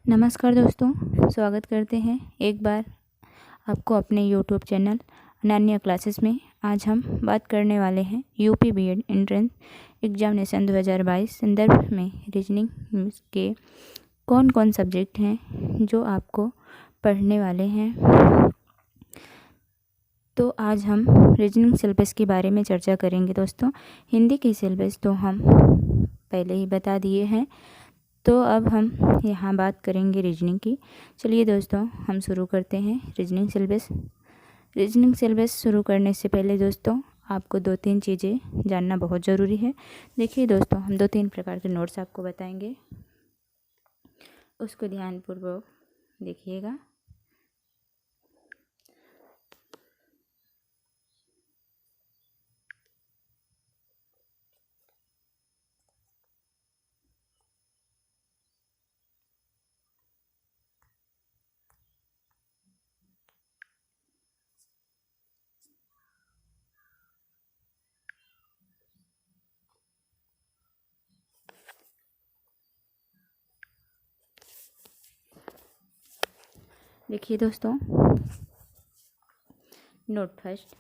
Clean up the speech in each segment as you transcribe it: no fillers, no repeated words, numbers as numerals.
नमस्कार दोस्तों, स्वागत करते हैं एक बार आपको अपने यूट्यूब चैनल अनन्या क्लासेस में। आज हम बात करने वाले हैं यूपी बीएड एंट्रेंस एग्जामिनेशन 2022 संदर्भ में रीजनिंग के कौन कौन सब्जेक्ट हैं जो आपको पढ़ने वाले हैं। तो आज हम रीजनिंग सिलेबस के बारे में चर्चा करेंगे दोस्तों। हिंदी की सिलेबस तो हम पहले ही बता दिए हैं, तो अब हम यहाँ बात करेंगे रीजनिंग की। चलिए दोस्तों, हम शुरू करते हैं रीजनिंग सिलेबस। रीजनिंग सिलेबस शुरू करने से पहले दोस्तों आपको 2-3 चीज़ें जानना बहुत ज़रूरी है। देखिए दोस्तों, हम 2-3 प्रकार के नोट्स आपको बताएंगे, उसको ध्यानपूर्वक देखिएगा। देखिए दोस्तों, note first,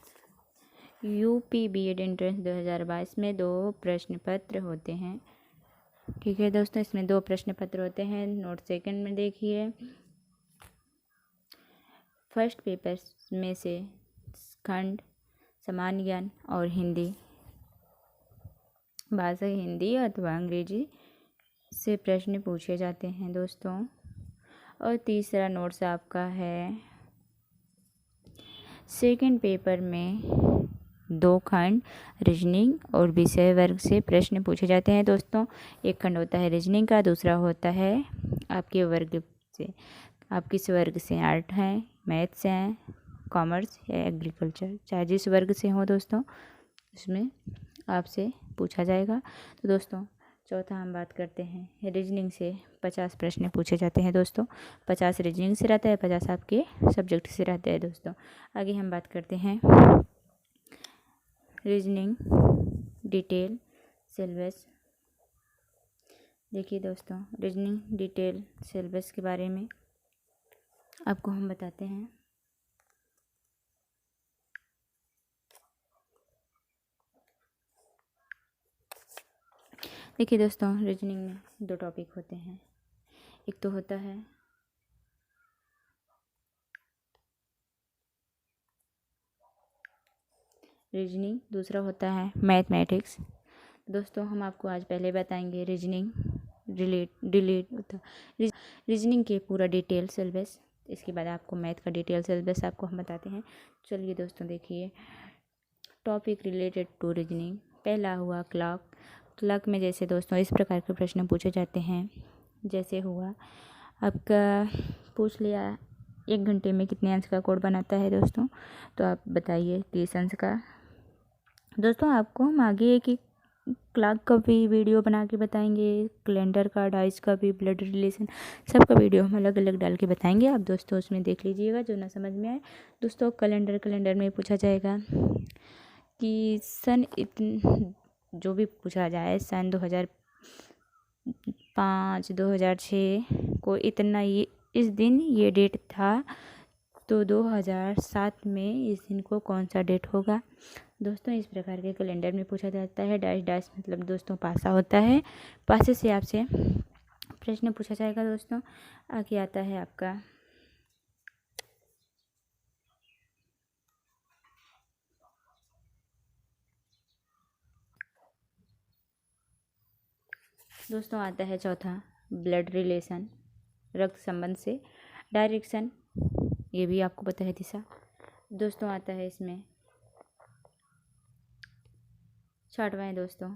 UP BEd entrance 2022 में 2 प्रश्न पत्र होते हैं। ठीक है दोस्तों, इसमें 2 प्रश्न पत्र होते हैं। नोट सेकंड में देखिए, फर्स्ट पेपर में से खंड, सामान्य ज्ञान और हिंदी भाषा, हिंदी अथवा अंग्रेजी से प्रश्न पूछे जाते हैं दोस्तों। और तीसरा नोट्स आपका है, सेकंड पेपर में 2 खंड रीजनिंग और विषय वर्ग से प्रश्न पूछे जाते हैं दोस्तों। एक खंड होता है रीजनिंग का, दूसरा होता है आपके वर्ग से, आप किस वर्ग से, आर्ट हैं, मैथ्स हैं, कॉमर्स या एग्रीकल्चर, चाहे जिस वर्ग से हो दोस्तों, उसमें आपसे पूछा जाएगा। तो दोस्तों चौथा हम बात करते हैं रीजनिंग से 50 प्रश्न पूछे जाते हैं दोस्तों। 50 रीजनिंग से रहता है, 50 आपके सब्जेक्ट से रहता है दोस्तों। आगे हम बात करते हैं रीजनिंग डिटेल सिलेबस। देखिए दोस्तों, रीजनिंग डिटेल सिलेबस के बारे में आपको हम बताते हैं। देखिए दोस्तों, रीजनिंग में 2 टॉपिक होते हैं। एक तो होता है रीजनिंग, दूसरा होता है मैथमेटिक्स। दोस्तों हम आपको आज पहले बताएंगे रीजनिंग रीजनिंग के पूरा डिटेल सिलेबस। इसके बाद आपको मैथ का डिटेल सिलेबस आपको हम बताते हैं। चलिए दोस्तों देखिए, टॉपिक रिलेटेड टू रीजनिंग। पहला हुआ क्लॉक में जैसे दोस्तों इस प्रकार के प्रश्न पूछे जाते हैं। जैसे हुआ आपका पूछ लिया 1 घंटे में कितने अंश का कोड बनाता है दोस्तों, तो आप बताइए 30 अंश का। दोस्तों आपको हम आगे एक क्लॉक का भी वीडियो बना के बताएंगे, कैलेंडर का, डाइस का भी, ब्लड रिलेशन, सबका वीडियो हम अलग अलग डाल के बताएंगे। आप दोस्तों उसमें देख लीजिएगा जो ना समझ में आए। दोस्तों कैलेंडर में पूछा जाएगा कि सन जो भी पूछा जाए, सन 2005 2006 को इतना, ये इस दिन ये डेट था, तो 2007 में इस दिन को कौन सा डेट होगा। दोस्तों इस प्रकार के कैलेंडर में पूछा जाता है। डैश मतलब दोस्तों पासा होता है, पासे से आपसे प्रश्न पूछा जाएगा दोस्तों। आगे आता है आपका दोस्तों, आता है चौथा ब्लड रिलेशन, रक्त संबंध से। डायरेक्शन, ये भी आपको पता है, दिशा। दोस्तों आता है इसमें 6वां है दोस्तों,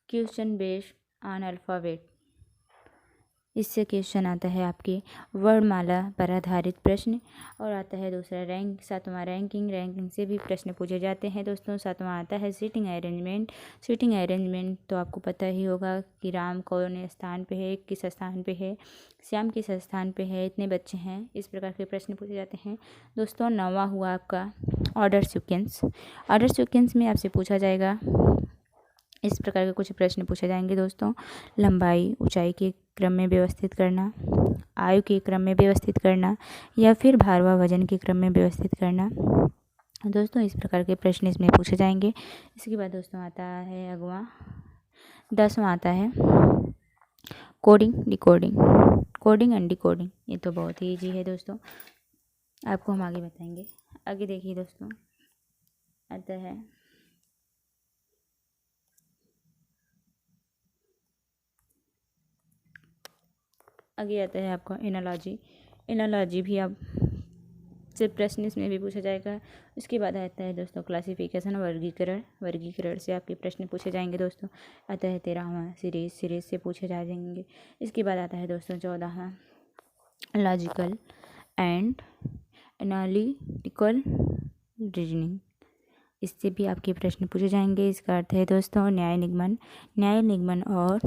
क्वेश्चन बेस्ड ऑन अल्फ़ाबेट। इससे क्वेश्चन आता है आपके वर्णमाला पर आधारित प्रश्न। और आता है दूसरा 7वां रैंकिंग से भी प्रश्न पूछे जाते हैं दोस्तों। 7वां आता है सीटिंग अरेंजमेंट तो आपको पता ही होगा कि राम कौन स्थान पे है, किस स्थान पे है, श्याम किस स्थान पे है, इतने बच्चे हैं, इस प्रकार के प्रश्न पूछे जाते हैं दोस्तों। 9वां हुआ आपका ऑर्डर सीक्वेंस में आपसे पूछा जाएगा, इस प्रकार के कुछ प्रश्न पूछे जाएंगे दोस्तों। लंबाई ऊंचाई के क्रम में व्यवस्थित करना, आयु के क्रम में व्यवस्थित करना, या फिर भार व वजन के क्रम में व्यवस्थित करना। दोस्तों इस प्रकार के प्रश्न इसमें पूछे जाएंगे। इसके बाद दोस्तों आता है अगवा 10वां आता है coding decoding, coding and decoding. ये तो बहुत ही ईजी है दोस्तों, आपको हम आगे बताएंगे। आगे देखिए दोस्तों आता है आपका एनालॉजी। एनालॉजी भी आप से प्रश्न इसमें भी पूछा जाएगा। उसके बाद आता है दोस्तों क्लासिफिकेशन, वर्गीकरण। वर्गीकरण से आपके प्रश्न पूछे जाएंगे दोस्तों। आता है 13वां सीरीज, सीरीज से पूछे जाएंगे। इसके बाद आता है दोस्तों 14वां लॉजिकल एंड एनालिटिकल रीजनिंग। इससे भी आपके प्रश्न पूछे जाएंगे। इसका अर्थ है दोस्तों न्याय निगमन। न्याय निगमन और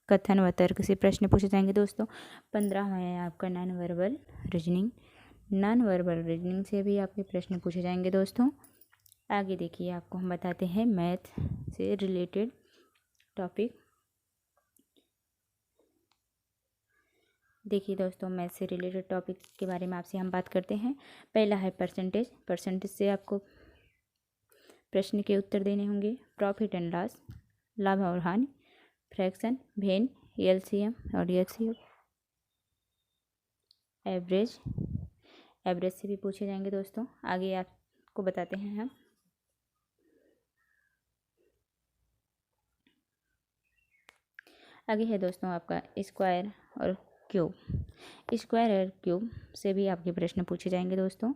कथन व तर्क से प्रश्न पूछे जाएंगे दोस्तों। 15वां है आपका non verbal reasoning. Non verbal reasoning से भी आपके प्रश्न पूछे जाएंगे दोस्तों। आगे देखिए आपको हम बताते हैं मैथ से रिलेटेड टॉपिक। देखिए दोस्तों मैथ से रिलेटेड टॉपिक के बारे में आपसे हम बात करते हैं। पहला है परसेंटेज। परसेंटेज से आपको प्रश्न के उत्तर देने होंगे। प्रॉफिट एंड लॉस, लाभ और हानि, फ्रैक्शन, भेन, एलसीएम और एचसीएफ, एवरेज। एवरेज से भी पूछे जाएंगे दोस्तों। आगे आपको बताते हैं हम आगे है दोस्तों आपका स्क्वायर और क्यूब। स्क्वायर और क्यूब से भी आपके प्रश्न पूछे जाएंगे दोस्तों।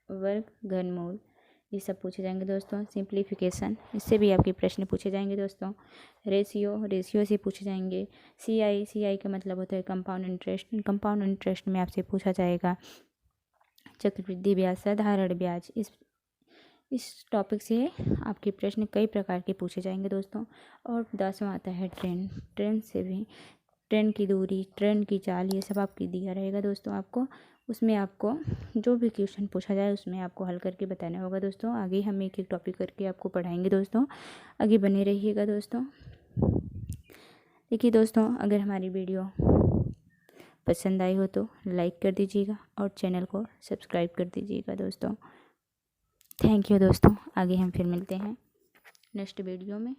वर्ग, घनमूल, ये सब पूछे जाएंगे दोस्तों। सिंप्लीफिकेशन, इससे भी आपके प्रश्न पूछे जाएंगे दोस्तों। रेशियो, रेशियो से पूछे जाएंगे। सीआई, सीआई का मतलब होता है कंपाउंड इंटरेस्ट। कंपाउंड इंटरेस्ट में आपसे पूछा जाएगा चक्रवृद्धि ब्याज, साधारण ब्याज। इस टॉपिक से आपके प्रश्न कई प्रकार के पूछे जाएंगे दोस्तों। और 10वां आता है ट्रेन। ट्रेन से भी ट्रेन की दूरी, ट्रेन की चाल, ये सब आपकी दिया रहेगा दोस्तों। आपको उसमें आपको जो भी क्वेश्चन पूछा जाए उसमें आपको हल करके बताना होगा दोस्तों। आगे हम एक एक टॉपिक करके आपको पढ़ाएंगे दोस्तों। आगे बने रहिएगा दोस्तों। देखिए दोस्तों अगर हमारी वीडियो पसंद आई हो तो लाइक कर दीजिएगा और चैनल को सब्सक्राइब कर दीजिएगा दोस्तों। थैंक यू दोस्तों। आगे हम फिर मिलते हैं नेक्स्ट वीडियो में।